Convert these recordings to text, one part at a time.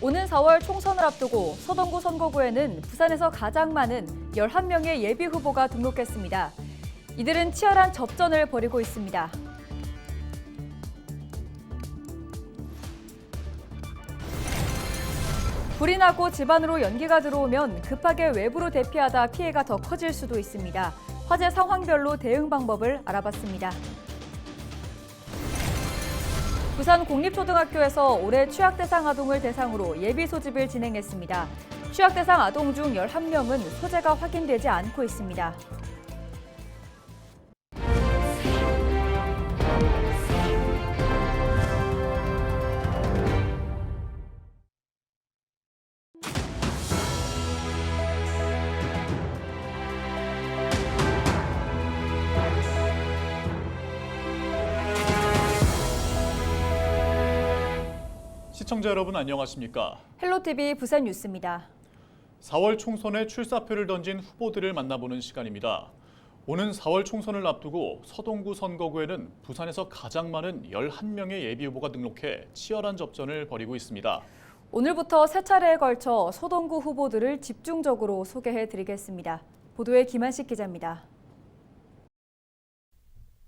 오는 4월 총선을 앞두고 서동구 선거구에는 부산에서 가장 많은 11명의 예비 후보가 등록했습니다. 이들은 치열한 접전을 벌이고 있습니다. 불이 나고 집안으로 연기가 들어오면 급하게 외부로 대피하다 피해가 더 커질 수도 있습니다. 화재 상황별로 대응 방법을 알아봤습니다. 부산 공립초등학교에서 올해 취약대상 아동을 대상으로 예비 소집을 진행했습니다. 취약대상 아동 중 11명은 소재가 확인되지 않고 있습니다. 시청자 여러분 안녕하십니까? 헬로티비 부산 뉴스입니다. 4월 총선에 출사표를 던진 후보들을 만나보는 시간입니다. 오는 4월 총선을 앞두고 서동구 선거구에는 부산에서 가장 많은 11명의 예비후보가 등록해 치열한 접전을 벌이고 있습니다. 오늘부터 세 차례에 걸쳐 서동구 후보들을 집중적으로 소개해드리겠습니다. 보도에 김한식 기자입니다.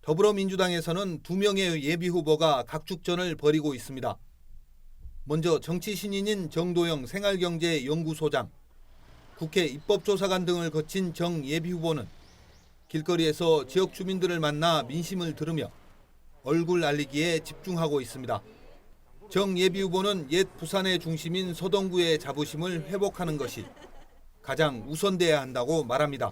더불어민주당에서는 2명의 예비후보가 각축전을 벌이고 있습니다. 먼저 정치 신인인 정도영 생활경제연구소장, 국회 입법조사관 등을 거친 정 예비후보는 길거리에서 지역 주민들을 만나 민심을 들으며 얼굴 알리기에 집중하고 있습니다. 정 예비후보는 옛 부산의 중심인 서동구의 자부심을 회복하는 것이 가장 우선돼야 한다고 말합니다.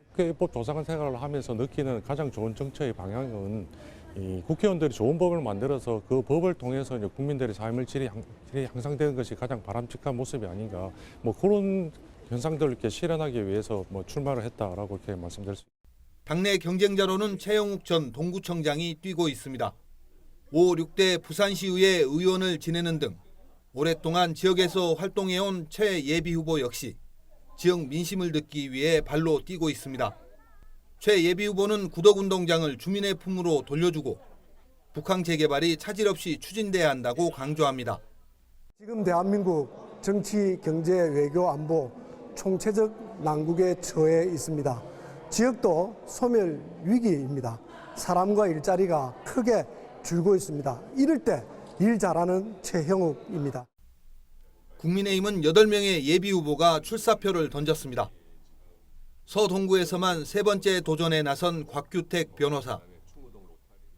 국회 입법조사관 생활을 하면서 느끼는 가장 좋은 정책의 방향은 이 국회의원들이 좋은 법을 만들어서 그 법을 통해서 이제 국민들의 삶의 질이 향상되는 것이 가장 바람직한 모습이 아닌가. 그런 현상들을 이렇게 실현하기 위해서 출마를 했다라고 이렇게 말씀드릴 수 있습니다. 당내 경쟁자로는 최영욱 전 동구청장이 뛰고 있습니다. 5, 6대 부산시의회 의원을 지내는 등 오랫동안 지역에서 활동해온 최 예비후보 역시 지역 민심을 듣기 위해 발로 뛰고 있습니다. 최 예비후보는 구덕운동장을 주민의 품으로 돌려주고 북한 재개발이 차질 없이 추진돼야 한다고 강조합니다. 지금 대한민국 정치, 경제, 외교, 안보 총체적 난국에 처해 있습니다. 지역도 소멸 위기입니다. 사람과 일자리가 크게 줄고 있습니다. 이럴 때 일 잘하는 최형욱입니다. 국민의힘은 8명의 예비후보가 출사표를 던졌습니다. 서동구에서만 세 번째 도전에 나선 곽규택 변호사,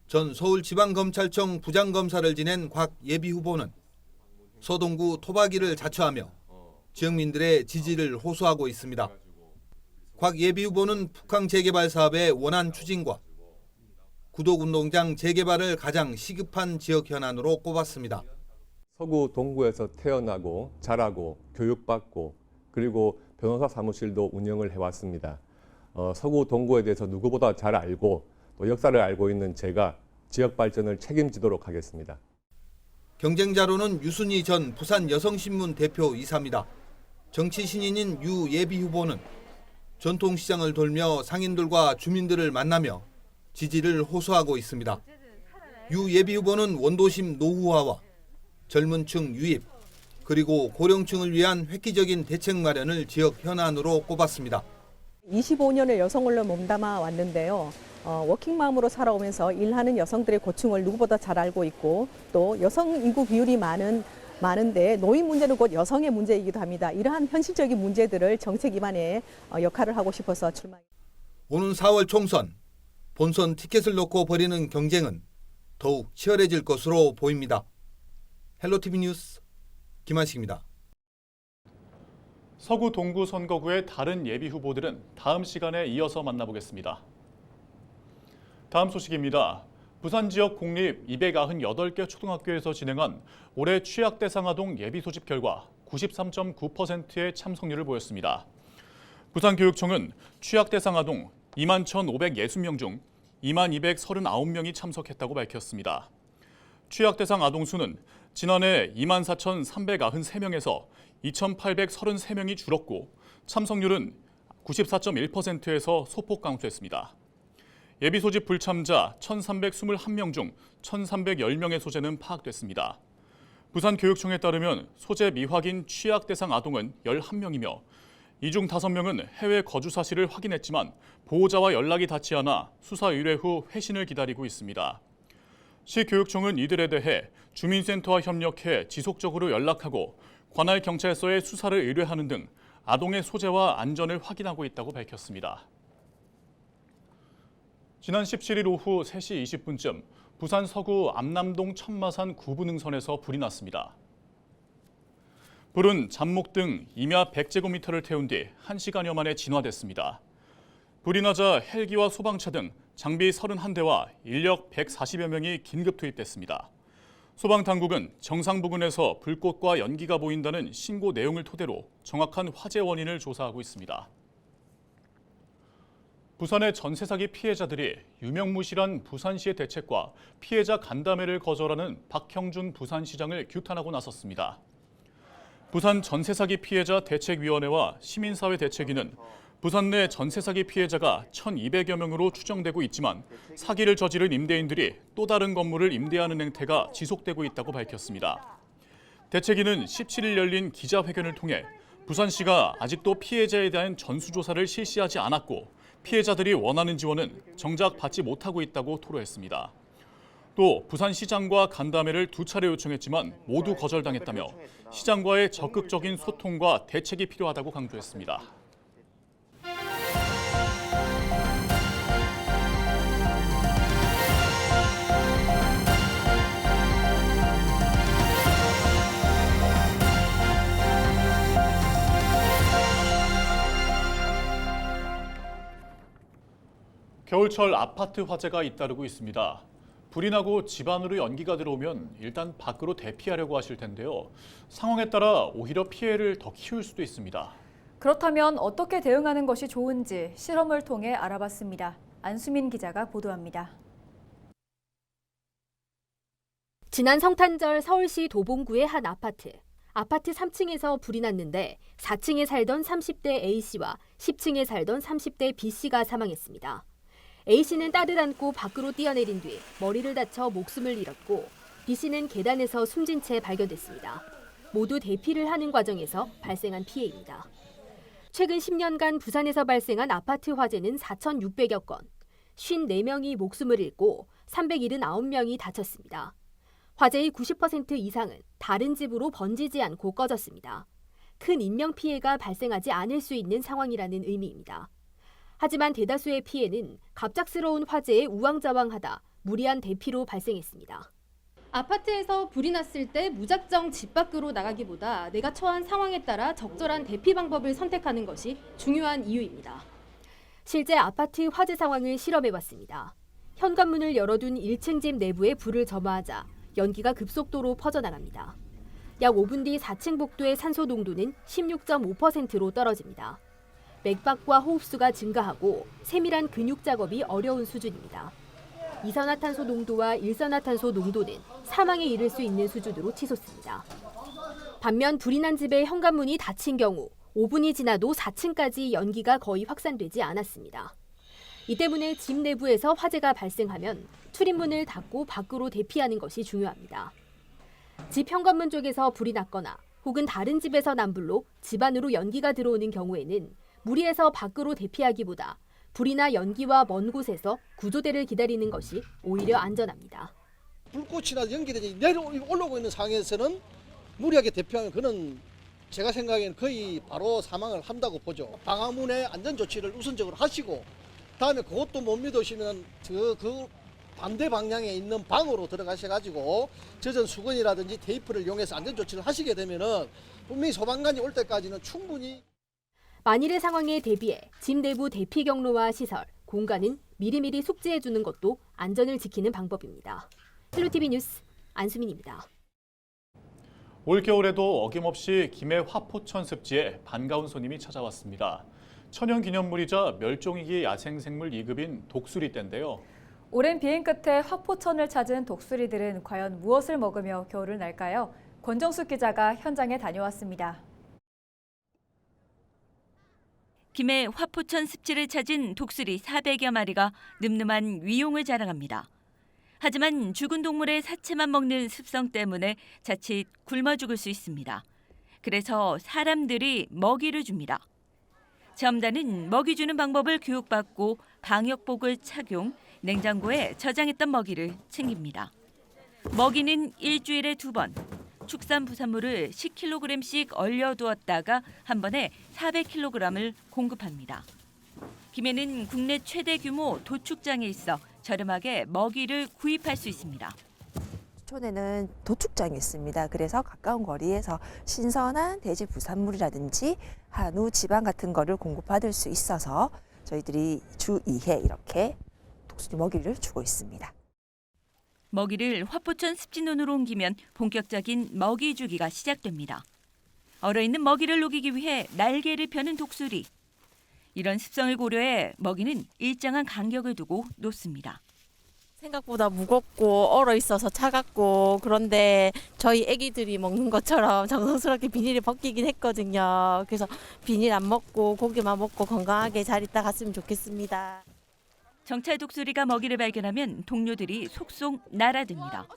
전 서울지방검찰청 부장검사를 지낸 곽 예비후보는 서동구 토박이를 자처하며 지역민들의 지지를 호소하고 있습니다. 곽 예비후보는 북한 재개발 사업의 원활 추진과 구덕운동장 재개발을 가장 시급한 지역 현안으로 꼽았습니다. 서구 동구에서 태어나고 자라고 교육받고 그리고 변호사 사무실도 운영을 해왔습니다. 서구 동구에 대해서 누구보다 잘 알고 또 역사를 알고 있는 제가 지역 발전을 책임지도록 하겠습니다. 경쟁자로는 유순희 전 부산여성신문 대표 이사입니다. 정치 신인인 유 예비후보는 전통시장을 돌며 상인들과 주민들을 만나며 지지를 호소하고 있습니다. 유 예비후보는 원도심 노후화와 젊은 층 유입, 그리고 고령층을 위한 획기적인 대책 마련을 지역 현안으로 꼽았습니다. 25년을 여성으로 몸담아 왔는데요. 워킹맘으로 살아오면서 일하는 여성들의 고충을 누구보다 잘 알고 있고 또 여성 인구 비율이 많은데 노인 문제는 곧 여성의 문제이기도 합니다. 이러한 현실적인 문제들을 정책 기반의 역할을 하고 싶어서 출마했습니다. 오는 4월 총선, 본선 티켓을 놓고 벌이는 경쟁은 더욱 치열해질 것으로 보입니다. 헬로티비 뉴스 김한식입니다. 서구 동구 선거구의 다른 예비 후보들은 다음 시간에 이어서 만나보겠습니다. 다음 소식입니다. 부산 지역 공립 298개 초등학교에서 진행한 올해 취약대상 아동 예비 소집 결과 93.9%의 참석률을 보였습니다. 부산교육청은 취약대상 아동 21,560명 중 22,239명이 참석했다고 밝혔습니다. 취약대상 아동 수는 지난해 24,393명에서 2,833명이 줄었고 참석률은 94.1%에서 소폭 감소했습니다. 예비 소집 불참자 1,321명 중 1,310명의 소재는 파악됐습니다. 부산교육청에 따르면 소재 미확인 취약 대상 아동은 11명이며 이 중 5명은 해외 거주 사실을 확인했지만 보호자와 연락이 닿지 않아 수사 의뢰 후 회신을 기다리고 있습니다. 시교육청은 이들에 대해 주민센터와 협력해 지속적으로 연락하고 관할 경찰서에 수사를 의뢰하는 등 아동의 소재와 안전을 확인하고 있다고 밝혔습니다. 지난 17일 오후 3시 20분쯤 부산 서구 암남동 천마산 구분응선에서 불이 났습니다. 불은 잡목 등 임야 100제곱미터를 태운 뒤 1시간여 만에 진화됐습니다. 불이 나자 헬기와 소방차 등 장비 31대와 인력 140여 명이 긴급 투입됐습니다. 소방당국은 정상 부근에서 불꽃과 연기가 보인다는 신고 내용을 토대로 정확한 화재 원인을 조사하고 있습니다. 부산의 전세 사기 피해자들이 유명무실한 부산시의 대책과 피해자 간담회를 거절하는 박형준 부산시장을 규탄하고 나섰습니다. 부산 전세 사기 피해자 대책위원회와 시민사회 대책위는 부산 내 전세 사기 피해자가 1,200여 명으로 추정되고 있지만 사기를 저지른 임대인들이 또 다른 건물을 임대하는 행태가 지속되고 있다고 밝혔습니다. 대책위는 17일 열린 기자회견을 통해 부산시가 아직도 피해자에 대한 전수조사를 실시하지 않았고 피해자들이 원하는 지원은 정작 받지 못하고 있다고 토로했습니다. 또 부산시장과 간담회를 2차례 요청했지만 모두 거절당했다며 시장과의 적극적인 소통과 대책이 필요하다고 강조했습니다. 겨울철 아파트 화재가 잇따르고 있습니다. 불이 나고 집 안으로 연기가 들어오면 일단 밖으로 대피하려고 하실 텐데요. 상황에 따라 오히려 피해를 더 키울 수도 있습니다. 그렇다면 어떻게 대응하는 것이 좋은지 실험을 통해 알아봤습니다. 안수민 기자가 보도합니다. 지난 성탄절 서울시 도봉구의 한 아파트. 아파트 3층에서 불이 났는데 4층에 살던 30대 A씨와 10층에 살던 30대 B씨가 사망했습니다. A씨는 딸을 안고 밖으로 뛰어내린 뒤 머리를 다쳐 목숨을 잃었고 B씨는 계단에서 숨진 채 발견됐습니다. 모두 대피를 하는 과정에서 발생한 피해입니다. 최근 10년간 부산에서 발생한 아파트 화재는 4,600여 건, 54명이 목숨을 잃고 379명이 다쳤습니다. 화재의 90% 이상은 다른 집으로 번지지 않고 꺼졌습니다. 큰 인명피해가 발생하지 않을 수 있는 상황이라는 의미입니다. 하지만 대다수의 피해는 갑작스러운 화재에 우왕좌왕하다 무리한 대피로 발생했습니다. 아파트에서 불이 났을 때 무작정 집 밖으로 나가기보다 내가 처한 상황에 따라 적절한 대피 방법을 선택하는 것이 중요한 이유입니다. 실제 아파트 화재 상황을 실험해봤습니다. 현관문을 열어둔 1층 집 내부에 불을 점화하자 연기가 급속도로 퍼져나갑니다. 약 5분 뒤 4층 복도의 산소 농도는 16.5%로 떨어집니다. 맥박과 호흡수가 증가하고 세밀한 근육 작업이 어려운 수준입니다. 이산화탄소 농도와 일산화탄소 농도는 사망에 이를 수 있는 수준으로 치솟습니다. 반면 불이 난 집의 현관문이 닫힌 경우 5분이 지나도 4층까지 연기가 거의 확산되지 않았습니다. 이 때문에 집 내부에서 화재가 발생하면 출입문을 닫고 밖으로 대피하는 것이 중요합니다. 집 현관문 쪽에서 불이 났거나 혹은 다른 집에서 난 불로 집 안으로 연기가 들어오는 경우에는 무리해서 밖으로 대피하기보다 불이나 연기와 먼 곳에서 구조대를 기다리는 것이 오히려 안전합니다. 불꽃이나 연기들이 올라오고 있는 상황에서는 무리하게 대피하면 그는 제가 생각에는 거의 바로 사망을 한다고 보죠. 방화문의 안전조치를 우선적으로 하시고 다음에 그것도 못 믿으시면 그 반대 방향에 있는 방으로 들어가셔가지고 젖은 수건이라든지 테이프를 이용해서 안전조치를 하시게 되면은 분명히 소방관이 올 때까지는 충분히 만일의 상황에 대비해 집 내부 대피 경로와 시설, 공간은 미리미리 숙지해 주는 것도 안전을 지키는 방법입니다. 헬로티비 뉴스 안수민입니다. 올겨울에도 어김없이 김해 화포천 습지에 반가운 손님이 찾아왔습니다. 천연기념물이자 멸종위기 야생생물 2급인 독수리떼인데요. 오랜 비행 끝에 화포천을 찾은 독수리들은 과연 무엇을 먹으며 겨울을 날까요? 권정숙 기자가 현장에 다녀왔습니다. 김해 화포천 습지를 찾은 독수리 400여 마리가 늠름한 위용을 자랑합니다. 하지만 죽은 동물의 사체만 먹는 습성 때문에 자칫 굶어 죽을 수 있습니다. 그래서 사람들이 먹이를 줍니다. 체험단은 먹이 주는 방법을 교육받고 방역복을 착용, 냉장고에 저장했던 먹이를 챙깁니다. 먹이는 일주일에 2번, 축산 부산물을 10kg씩 얼려두었다가 한 번에 400kg을 공급합니다. 김해는 국내 최대 규모 도축장에 있어 저렴하게 먹이를 구입할 수 있습니다. 촌에는 도축장이 있습니다. 그래서 가까운 거리에서 신선한 돼지 부산물이라든지 한우, 지방 같은 거를 공급받을 수 있어서 저희들이 주 2회 이렇게 독수리 먹이를 주고 있습니다. 먹이를 화포천 습진원으로 옮기면 본격적인 먹이 주기가 시작됩니다. 얼어있는 먹이를 녹이기 위해 날개를 펴는 독수리. 이런 습성을 고려해 먹이는 일정한 간격을 두고 놓습니다. 생각보다 무겁고 얼어 있어서 차갑고 그런데 저희 애기들이 먹는 것처럼 정성스럽게 비닐을 벗기긴 했거든요. 그래서 비닐 안 먹고 고기만 먹고 건강하게 잘 있다 갔으면 좋겠습니다. 정찰 독수리가 먹이를 발견하면 동료들이 속속 날아듭니다.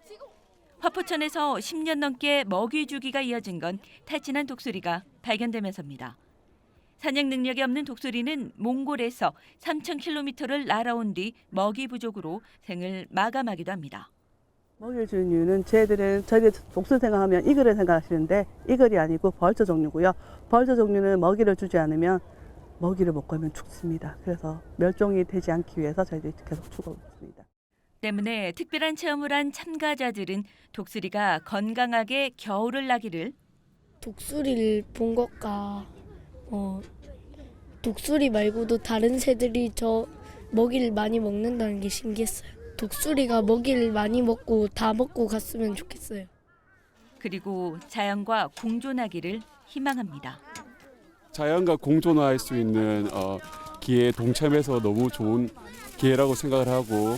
화포천에서 10년 넘게 먹이 주기가 이어진 건 탈진한 독수리가 발견되면서입니다. 사냥 능력이 없는 독수리는 몽골에서 3,000km를 날아온 뒤 먹이 부족으로 생을 마감하기도 합니다. 먹이를 주는 이유는 저희들이 독수리 생각하면 이글을 생각하시는데 이글이 아니고 벌저 종류고요. 벌저 종류는 먹이를 주지 않으면 먹이를 못 구하면 죽습니다. 그래서 멸종이 되지 않기 위해서 저희들이 계속 주고 있습니다. 때문에 특별한 체험을 한 참가자들은 독수리가 건강하게 겨울을 나기를 독수리를 본 것과 독수리 말고도 다른 새들이 저 먹이를 많이 먹는다는 게 신기했어요. 독수리가 먹이를 많이 먹고 다 먹고 갔으면 좋겠어요. 그리고 자연과 공존하기를 희망합니다. 자연과 공존할 수 있는 기회에 동참해서 너무 좋은 기회라고 생각을 하고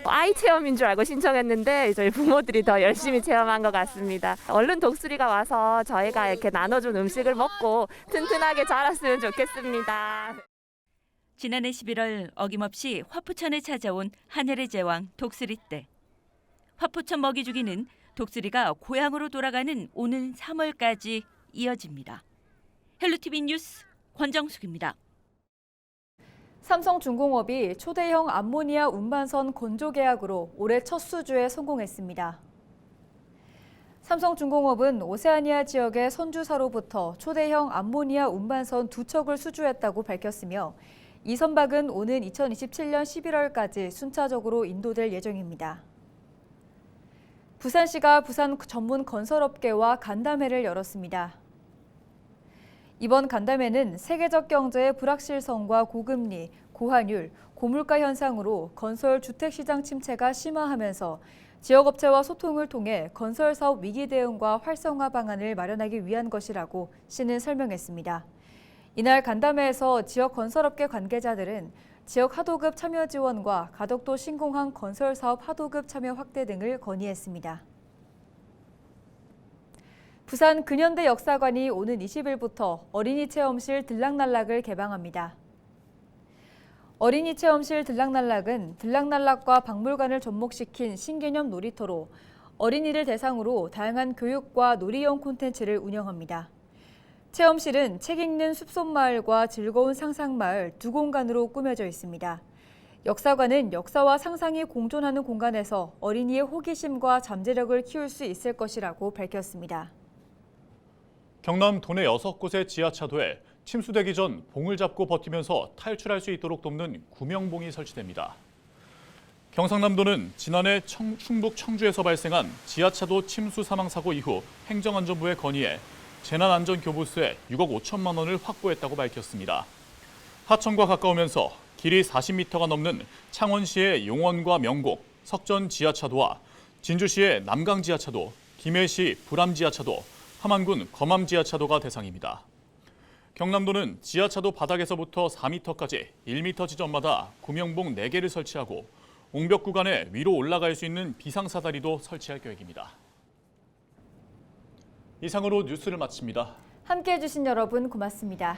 아이 체험인 줄 알고 신청했는데 저희 부모들이 더 열심히 체험한 것 같습니다. 얼른 독수리가 와서 저희가 이렇게 나눠준 음식을 먹고 튼튼하게 자랐으면 좋겠습니다. 지난해 11월 어김없이 화포천에 찾아온 하늘의 제왕 독수리떼. 화포천 먹이 주기는 독수리가 고향으로 돌아가는 오는 3월까지 이어집니다. 헬로티비 뉴스 권정숙입니다. 삼성중공업이 초대형 암모니아 운반선 건조 계약으로 올해 첫 수주에 성공했습니다. 삼성중공업은 오세아니아 지역의 선주사로부터 초대형 암모니아 운반선 2척을 수주했다고 밝혔으며 이 선박은 오는 2027년 11월까지 순차적으로 인도될 예정입니다. 부산시가 부산 전문 건설업계와 간담회를 열었습니다. 이번 간담회는 세계적 경제의 불확실성과 고금리, 고환율, 고물가 현상으로 건설 주택시장 침체가 심화하면서 지역업체와 소통을 통해 건설사업 위기 대응과 활성화 방안을 마련하기 위한 것이라고 시는 설명했습니다. 이날 간담회에서 지역 건설업계 관계자들은 지역 하도급 참여 지원과 가덕도 신공항 건설사업 하도급 참여 확대 등을 건의했습니다. 부산 근현대 역사관이 오는 20일부터 어린이 체험실 들락날락을 개방합니다. 어린이 체험실 들락날락은 들락날락과 박물관을 접목시킨 신개념 놀이터로 어린이를 대상으로 다양한 교육과 놀이형 콘텐츠를 운영합니다. 체험실은 책 읽는 숲속마을과 즐거운 상상마을 두 공간으로 꾸며져 있습니다. 역사관은 역사와 상상이 공존하는 공간에서 어린이의 호기심과 잠재력을 키울 수 있을 것이라고 밝혔습니다. 경남 도내 6곳의 지하차도에 침수되기 전 봉을 잡고 버티면서 탈출할 수 있도록 돕는 구명봉이 설치됩니다. 경상남도는 지난해 충북 청주에서 발생한 지하차도 침수 사망사고 이후 행정안전부에 건의해 재난안전교부수에 6억 5천만 원을 확보했다고 밝혔습니다. 하천과 가까우면서 길이 40m가 넘는 창원시의 용원과 명곡, 석전 지하차도와 진주시의 남강 지하차도, 김해시 불암 지하차도, 함안군 검암 지하차도가 대상입니다. 경남도는 지하차도 바닥에서부터 4m까지 1m 지점마다 구명봉 4개를 설치하고 옹벽 구간에 위로 올라갈 수 있는 비상사다리도 설치할 계획입니다. 이상으로 뉴스를 마칩니다. 함께해 주신 여러분 고맙습니다.